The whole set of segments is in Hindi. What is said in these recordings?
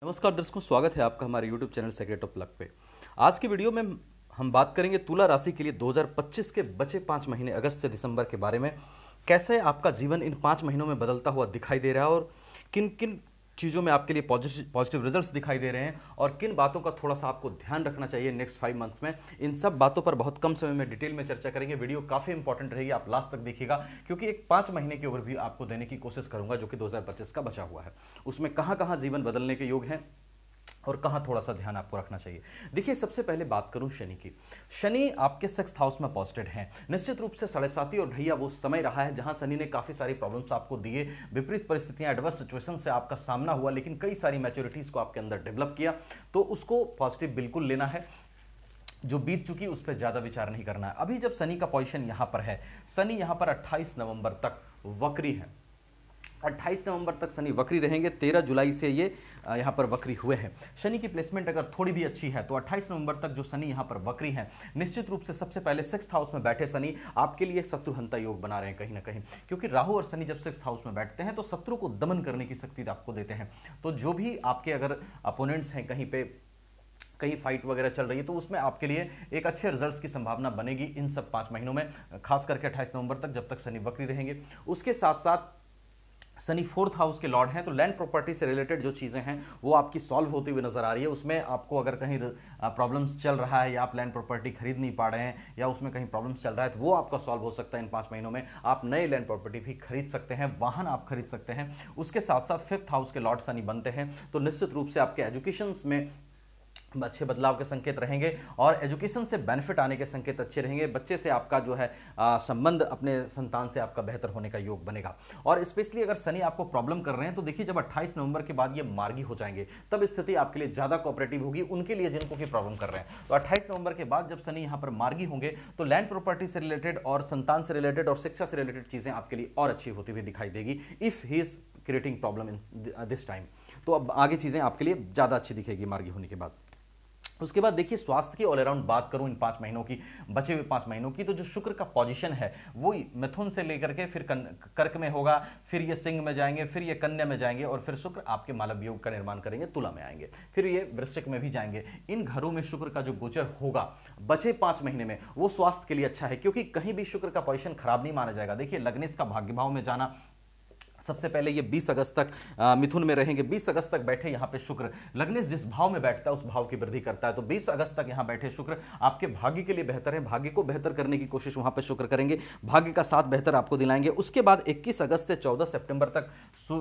नमस्कार दर्शकों, स्वागत है आपका हमारे YouTube channel secret of luck पे। आज की वीडियो में हम बात करेंगे तुला राशि के लिए 2025 के बचे 5 महीने अगस्त से दिसंबर के बारे में। कैसे आपका जीवन इन 5 महीनों में बदलता हुआ दिखाई दे रहा है और किन किन चीज़ों में आपके लिए पॉजिटिव रिजल्ट्स दिखाई दे रहे हैं और किन बातों का थोड़ा सा आपको ध्यान रखना चाहिए नेक्स्ट 5 मंथ्स में। इन सब बातों पर बहुत कम समय में डिटेल में चर्चा करेंगे। वीडियो काफ़ी इंपॉर्टेंट रहेगी, आप लास्ट तक देखिएगा क्योंकि एक 5 महीने की ओवरव्यू आपको देने की कोशिश करूंगा जो कि 2025 का बचा हुआ है। उसमें कहाँ कहाँ जीवन बदलने के योग हैं और कहाँ थोड़ा सा ध्यान आपको रखना चाहिए। देखिए, सबसे पहले बात करूं शनि की। शनि आपके 6th हाउस में पॉजिटिव हैं। निश्चित रूप से 7.5 और ढैया वो समय रहा है जहां शनि ने काफी सारी प्रॉब्लम्स आपको दिए, विपरीत परिस्थितियां, एडवर्स सिचुएशन से आपका सामना हुआ, लेकिन कई सारी मैच्योरिटीज को आपके अंदर डेवलप किया। तो उसको पॉजिटिव बिल्कुल लेना है। जो बीत चुकी उस पर ज्यादा विचार नहीं करना है। अभी जब शनि का पोजीशन यहां पर है, शनि यहां पर 28 नवंबर तक वक्री है। 28 नवंबर तक शनि वक्री रहेंगे। 13 जुलाई से ये यहाँ पर वक्री हुए हैं। शनि की प्लेसमेंट अगर थोड़ी भी अच्छी है तो 28 नवंबर तक जो शनि यहाँ पर वक्री हैं, निश्चित रूप से सबसे पहले 6th हाउस में बैठे शनि आपके लिए शत्रुहंता योग बना रहे हैं कहीं ना कहीं, क्योंकि राहु और शनि जब 6th हाउस में बैठते हैं तो शत्रु को दमन करने की शक्ति आपको देते हैं। तो जो भी आपके अगर अपोनेंट्स हैं, कहीं फाइट वगैरह चल रही है, तो उसमें आपके लिए एक अच्छे रिजल्ट्स की संभावना बनेगी इन सब 5 महीनों में, खास करके 28 नवंबर तक जब तक शनि वक्री रहेंगे। उसके साथ साथ शनि 4th हाउस के लॉर्ड हैं, तो लैंड प्रॉपर्टी से रिलेटेड जो चीज़ें हैं वो आपकी सॉल्व होती हुई नजर आ रही है। उसमें आपको अगर कहीं प्रॉब्लम्स चल रहा है या आप लैंड प्रॉपर्टी खरीद नहीं पा रहे हैं या उसमें कहीं प्रॉब्लम्स चल रहा है, तो वो आपका सॉल्व हो सकता है इन 5 महीनों में। आप नए लैंड प्रॉपर्टी भी खरीद सकते हैं, वाहन आप खरीद सकते हैं। उसके साथ साथ 5th हाउस के लॉर्ड शनि बनते हैं, तो निश्चित रूप से आपके एजुकेशन में अच्छे बदलाव के संकेत रहेंगे और एजुकेशन से बेनिफिट आने के संकेत अच्छे रहेंगे। बच्चे से आपका जो है संबंध, अपने संतान से आपका बेहतर होने का योग बनेगा। और स्पेशली अगर शनि आपको प्रॉब्लम कर रहे हैं तो देखिए, जब 28 नवंबर के बाद ये मार्गी हो जाएंगे तब स्थिति आपके लिए ज्यादा कोऑपरेटिव होगी उनके लिए जिनको की प्रॉब्लम कर रहे हैं। तो 28 नवंबर के बाद जब शनि यहां पर मार्गी होंगे तो लैंड प्रॉपर्टी से रिलेटेड और संतान से रिलेटेड और शिक्षा से रिलेटेड चीजें आपके लिए और अच्छी होती हुई दिखाई देगी if he is creating problem in this time. तो अब आगे चीजें आपके लिए ज्यादा अच्छी दिखेगी मार्गी होने के बाद। उसके बाद देखिए, स्वास्थ्य की ऑल अराउंड बात करूं इन 5 महीनों की, बचे हुए 5 महीनों की, तो जो शुक्र का पोजीशन है वो मिथुन से लेकर के फिर कर्क में होगा, फिर ये सिंह में जाएंगे, फिर ये कन्या में जाएंगे और फिर शुक्र आपके मालव योग का निर्माण करेंगे, तुला में आएंगे, फिर ये वृश्चिक में भी जाएंगे। इन घरों में शुक्र का जो गोचर होगा बचे 5 महीने में वो स्वास्थ्य के लिए अच्छा है, क्योंकि कहीं भी शुक्र का पोजीशन खराब नहीं माना जाएगा। देखिए, लग्नेश का भाग्य भाव में जाना, सबसे पहले ये 20 अगस्त तक मिथुन में रहेंगे। 20 अगस्त तक बैठे यहाँ पे शुक्र, लग्नेश जिस भाव में बैठता है उस भाव की वृद्धि करता है, तो 20 अगस्त तक यहाँ बैठे शुक्र आपके भाग्य के लिए बेहतर है। भाग्य को बेहतर करने की कोशिश वहां पे शुक्र करेंगे, भाग्य का साथ बेहतर आपको दिलाएंगे। उसके बाद 21 अगस्त से 14 सितंबर तक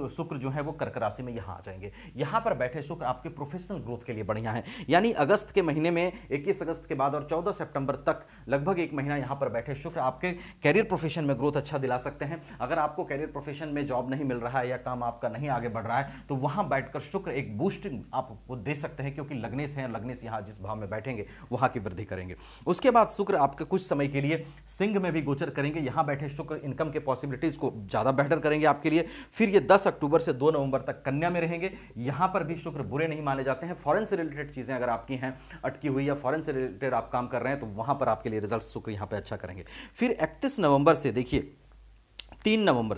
शुक्र जो है वो कर्क राशि में यहाँ आ जाएंगे। यहाँ पर बैठे शुक्र आपके प्रोफेशनल ग्रोथ के लिए बढ़िया है। यानी अगस्त के महीने में 21 अगस्त के बाद और 14 सितंबर तक लगभग 1 महीना यहाँ पर बैठे शुक्र आपके कैरियर प्रोफेशन में ग्रोथ अच्छा दिला सकते हैं। अगर आपको कैरियर प्रोफेशन में जॉब नहीं मिल रहा है या काम आपका नहीं आगे बढ़ रहा है तो वहां बैठकर शुक्र एक बूस्टिंग आपको दे सकते हैं, क्योंकि लग्नेश है, लग्नेश यहां जिस भाव में बैठेंगे वहां की वृद्धि करेंगे। उसके बाद शुक्र आपके कुछ समय के लिए सिंह में भी गोचर करेंगे। यहां बैठे शुक्र इनकम के पॉसिबिलिटीज को ज्यादा बेहतर करेंगे आपके लिए। फिर ये 10 अक्टूबर से 2 नवंबर तक कन्या में रहेंगे। यहां पर भी शुक्र बुरे नहीं माने जाते हैं। फॉरेन से रिलेटेड चीजें अगर आपकी हैं अटकी हुई या फॉरेन से रिलेटेड आप काम कर रहे हैं तो वहां पर आपके लिए रिजल्ट शुक्र यहां पर अच्छा करेंगे। फिर 31 नवंबर से देखिए 3 नवंबर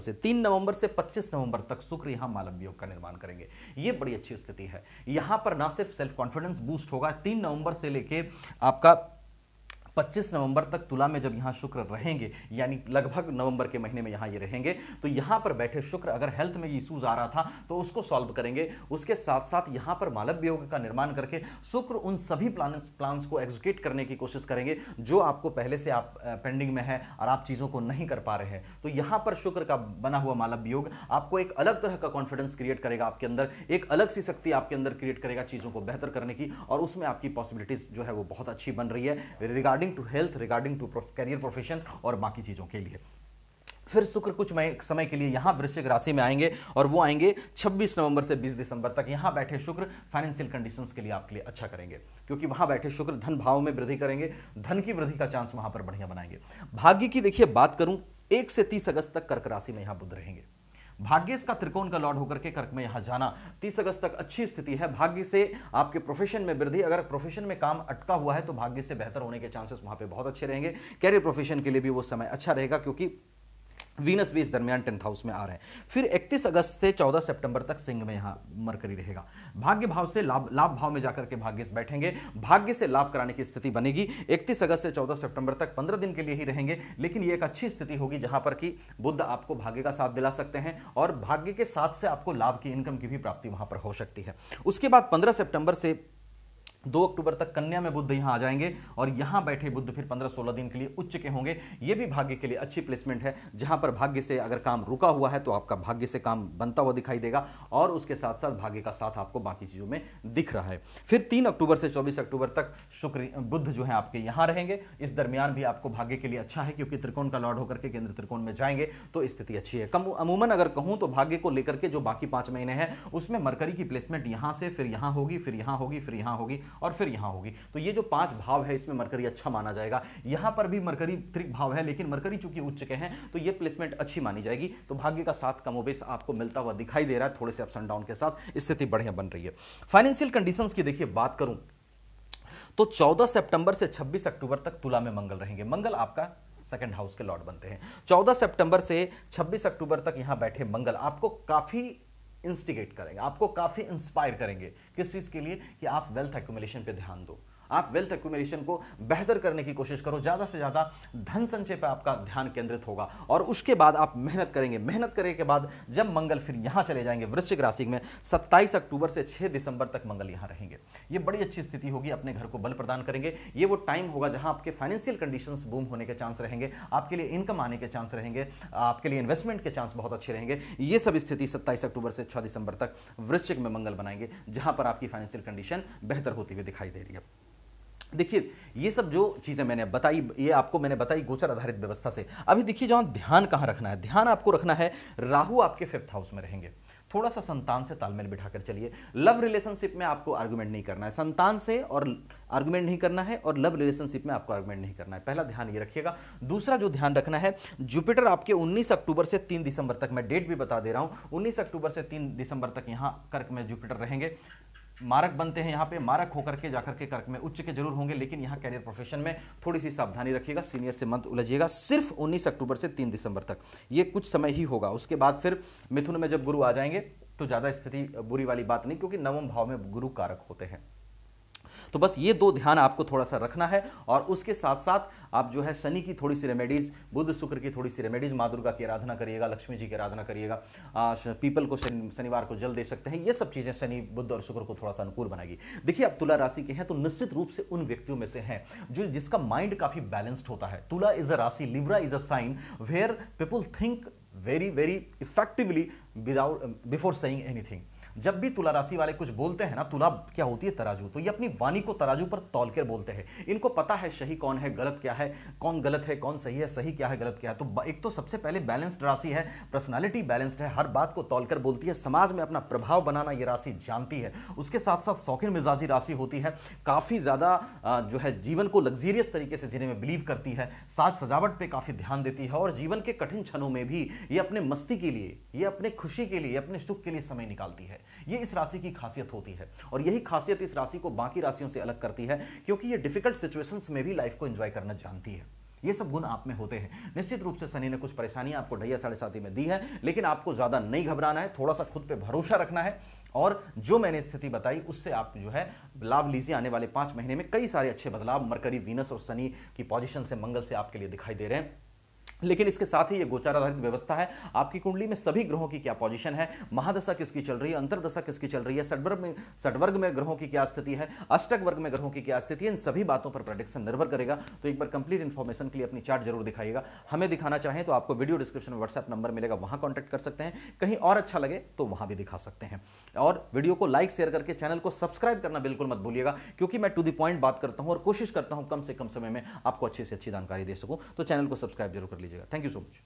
से 25 नवंबर तक शुक्र यहां मालव योग का निर्माण करेंगे। यह बड़ी अच्छी स्थिति है। यहां पर ना सिर्फ सेल्फ कॉन्फिडेंस बूस्ट होगा, 3 नवंबर से लेके आपका 25 नवंबर तक तुला में जब यहां शुक्र रहेंगे, यानी लगभग नवंबर के महीने में यहां ये रहेंगे, तो यहां पर बैठे शुक्र अगर हेल्थ में इश्यूज आ रहा था तो उसको सॉल्व करेंगे। उसके साथ साथ यहां पर मालव योग का निर्माण करके शुक्र उन सभी प्लान्स को एग्जीक्यूट करने की कोशिश करेंगे जो आपको पहले से आप पेंडिंग में है और आप चीजों को नहीं कर पा रहे हैं। तो यहां पर शुक्र का बना हुआ मालव योग आपको एक अलग तरह का कॉन्फिडेंस क्रिएट करेगा, आपके अंदर एक अलग सी शक्ति आपके अंदर क्रिएट करेगा चीजों को बेहतर करने की, और उसमें आपकी पॉसिबिलिटीज जो है वो बहुत अच्छी बन रही है regarding to health, regarding to career profession और बाकी चीजों के लिए। फिर शुक्र कुछ समय के लिए यहां वृश्चिक राशि में आएंगे और वो आएंगे 26 नवंबर से 20 दिसंबर तक। यहां बैठे शुक्र फाइनेंशियल कंडीशंस के लिए आपके लिए अच्छा करेंगे, क्योंकि वहां बैठे शुक्र धन भाव में वृद्धि करेंगे, धन की वृद्धि का चांस वहां पर बढ़िया बनाएंगे। भाग्य की देखिए बात करूं, 1 से 30 अगस्त तक कर्क राशि में यहां बुध रहेंगे। भाग्येश का त्रिकोण का लॉर्ड होकर के कर्क में यहां जाना, 30 अगस्त तक अच्छी स्थिति है। भाग्य से आपके प्रोफेशन में वृद्धि, अगर प्रोफेशन में काम अटका हुआ है तो भाग्य से बेहतर होने के चांसेस वहां पे बहुत अच्छे रहेंगे। कैरियर प्रोफेशन के लिए भी वो समय अच्छा रहेगा, क्योंकि वीनस भी इस दरमियान 10th हाउस में आ रहे हैं। फिर 31 अगस्त से 14 सितंबर तक सिंह में यहां मरकरी रहेगा। भाग्य भाव से लाभ भाव में जाकर के भाग्य से बैठेंगे, भाग्य से लाभ कराने की स्थिति बनेगी। 31 अगस्त से 14 सितंबर तक 15 दिन के लिए ही रहेंगे, लेकिन यह एक अच्छी स्थिति होगी जहां पर कि बुध आपको भाग्य का साथ दिला सकते हैं और भाग्य के साथ से आपको लाभ की, इनकम की भी प्राप्ति वहां पर हो सकती है। उसके बाद 15 सितंबर से 2 अक्टूबर तक कन्या में बुध यहां आ जाएंगे और यहां बैठे बुध फिर 15-16 दिन के लिए उच्च के होंगे। यह भी भाग्य के लिए अच्छी प्लेसमेंट है, जहां पर भाग्य से अगर काम रुका हुआ है तो आपका भाग्य से काम बनता हुआ दिखाई देगा और उसके साथ साथ भाग्य का साथ आपको बाकी चीजों में दिख रहा है। फिर 3 अक्टूबर से 24 अक्टूबर तक शुक्र बुध जो है आपके यहां रहेंगे। इस दरमियान भी आपको भाग्य के लिए अच्छा है, क्योंकि त्रिकोण का लॉर्ड होकर के केंद्र त्रिकोण में जाएंगे तो स्थिति अच्छी है। अमूमन अगर कहूं तो भाग्य को लेकर के जो बाकी 5 महीने हैं उसमें मरकरी की प्लेसमेंट यहां से फिर यहां होगी, फिर यहां होगी, फिर यहां होगी और फिर यहां होगी। तो ये जो 5 भाव है इसमें मरकरी अच्छा माना जाएगा। यहां पर भी मरकरी त्रिक भाव है, लेकिन मरकरी चूंकि उच्च के हैं तो ये प्लेसमेंट अच्छी मानी जाएगी। तो भाग्य का साथ कमोबेश आपको मिलता हुआ दिखाई दे रहा है, थोड़े से अप्स एंड डाउन के साथ स्थिति बढ़िया बन रही है। फाइनेंशियल कंडीशंस की देखिए बात करूं तो 14 सितंबर से 26 अक्टूबर तक तुला में मंगल रहेंगे। मंगल आपका सेकंड हाउस के लॉर्ड बनते हैं। 14 सितंबर से 26 अक्टूबर तक यहां बैठे मंगल आपको काफी इंस्टिगेट करेंगे, आपको काफी इंस्पायर करेंगे। किस चीज के लिए? कि आप वेल्थ एक्यूमुलेशन पे ध्यान दो, आप वेल्थ एक्यूमुलेशन को बेहतर करने की कोशिश करो, ज्यादा से ज्यादा धन संचय पर आपका ध्यान केंद्रित होगा और उसके बाद आप मेहनत करेंगे। मेहनत करने के बाद जब मंगल फिर यहां चले जाएंगे वृश्चिक राशि में, 27 अक्टूबर से 6 दिसंबर तक मंगल यहां रहेंगे। ये बड़ी अच्छी स्थिति होगी, अपने घर को बल प्रदान करेंगे। ये वो टाइम होगा जहां आपके फाइनेंशियल कंडीशंस बूम होने के चांस रहेंगे, आपके लिए इनकम आने के चांस रहेंगे, आपके लिए इन्वेस्टमेंट के चांस बहुत अच्छे रहेंगे। ये सब स्थिति 27 अक्टूबर से 6 दिसंबर तक वृश्चिक में मंगल बनाएंगे, जहां पर आपकी फाइनेंशियल कंडीशन बेहतर होती हुई दिखाई दे रही है। देखिए ये सब जो चीजें मैंने बताई, ये आपको मैंने बताई गोचर आधारित व्यवस्था से। अभी देखिए जहां ध्यान कहां रखना है, ध्यान आपको रखना है राहु आपके 5th हाउस में रहेंगे। थोड़ा सा संतान से तालमेल बिठाकर चलिए। लव रिलेशनशिप में आपको आर्गुमेंट नहीं करना है, संतान से और आर्गुमेंट नहीं करना है और लव रिलेशनशिप में आपको आर्गुमेंट नहीं करना है। पहला ध्यान ये रखिएगा। दूसरा जो ध्यान रखना है, जुपिटर आपके 19 अक्टूबर से 3 दिसंबर तक, मैं डेट भी बता दे रहा हूं, 19 अक्टूबर से 3 दिसंबर तक यहां कर्क में जुपिटर रहेंगे। मारक बनते हैं, यहां पे मारक होकर के जाकर के कर्क में उच्च के जरूर होंगे, लेकिन यहां कैरियर प्रोफेशन में थोड़ी सी सावधानी रखिएगा, सीनियर से मत उलझिएगा। सिर्फ 19 अक्टूबर से 3 दिसंबर तक ये कुछ समय ही होगा। उसके बाद फिर मिथुन में जब गुरु आ जाएंगे तो ज्यादा स्थिति बुरी वाली बात नहीं, क्योंकि नवम भाव में गुरु कारक होते हैं। तो बस ये 2 ध्यान आपको थोड़ा सा रखना है और उसके साथ साथ आप जो है शनि की थोड़ी सी रेमेडीज, बुध शुक्र की थोड़ी सी रेमेडीज, माँ दुर्गा की आराधना करिएगा, लक्ष्मी जी की आराधना करिएगा, पीपल को शनिवार को जल दे सकते हैं। ये सब चीजें शनि बुध और शुक्र को थोड़ा सा अनुकूल बनाएगी। देखिए आप तुला राशि के हैं तो निश्चित रूप से उन व्यक्तियों में से हैं जो जिसका माइंड काफी बैलेंस्ड होता है। तुला is a rashi, Libra is a sign where people think very very effectively without before saying anything. जब भी तुला राशि वाले कुछ बोलते हैं ना, तुला क्या होती है तराजू, तो ये अपनी वाणी को तराजू पर तौल कर बोलते हैं। इनको पता है सही कौन है, गलत क्या है, कौन गलत है, कौन सही है, सही क्या है, गलत क्या है। तो एक तो सबसे पहले बैलेंस्ड राशि है, पर्सनालिटी बैलेंस्ड है, हर बात को तौलकर बोलती है, समाज में अपना प्रभाव बनाना ये राशि जानती है। उसके साथ साथ शौकीन मिजाजी राशि होती है, काफी ज्यादा जो है जीवन को लग्जीरियस तरीके से जीने में बिलीव करती है, साज सजावट पे काफी ध्यान देती है और जीवन के कठिन क्षणों में भी ये अपने मस्ती के लिए, ये अपने खुशी के लिए, अपने सुख के लिए समय निकालती है। ये इस राशि की खासियत होती है और यही खासियत इस राशि को बाकी राशियों से अलग करती है, क्योंकि ये डिफिकल्ट सिचुएशंस में भी लाइफ को एंजॉय करना जानती है। ये सब गुण आप में होते हैं। निश्चित रूप से शनि ने कुछ परेशानियां आपको ढैया 7.5 में दी है, लेकिन आपको ज्यादा नहीं घबराना है, थोड़ा सा खुद पे भरोसा रखना है और जो मैंने स्थिति बताई उससे आप जो है लाभ लीजिए। आने वाले 5 महीने में कई सारे अच्छे बदलाव मरकरी, वीनस और शनि की पोजीशन से, मंगल से आपके लिए दिखाई दे रहे हैं। लेकिन इसके साथ ही ये गोचार आधारित व्यवस्था है। आपकी कुंडली में सभी ग्रहों की क्या पोजीशन है, महादशा किसकी चल रही है, अंतरदशा किसकी चल रही है, षटवर्ग में ग्रहों की क्या स्थिति है, अष्टक वर्ग में ग्रहों की क्या स्थिति है, इन सभी बातों पर प्रेडिक्शन निर्भर करेगा। तो एक बार कंप्लीट इन्फॉर्मेशन के लिए अपनी चार्ट जरूर दिखाइएगा। हमें दिखाना चाहें तो आपको वीडियो डिस्क्रिप्शन में व्हाट्सएप नंबर मिलेगा, वहां कॉन्टैक्ट कर सकते हैं। कहीं और अच्छा लगे तो वहां भी दिखा सकते हैं। और वीडियो को लाइक शेयर करके चैनल को सब्सक्राइब करना बिल्कुल मत भूलिएगा, क्योंकि मैं टू द पॉइंट बात करता हूं और कोशिश करता हूं कम से कम समय में आपको अच्छी से अच्छी जानकारी दे सकूं। तो चैनल को सब्सक्राइब जरूर कर लीजिएगा। Thank you so much.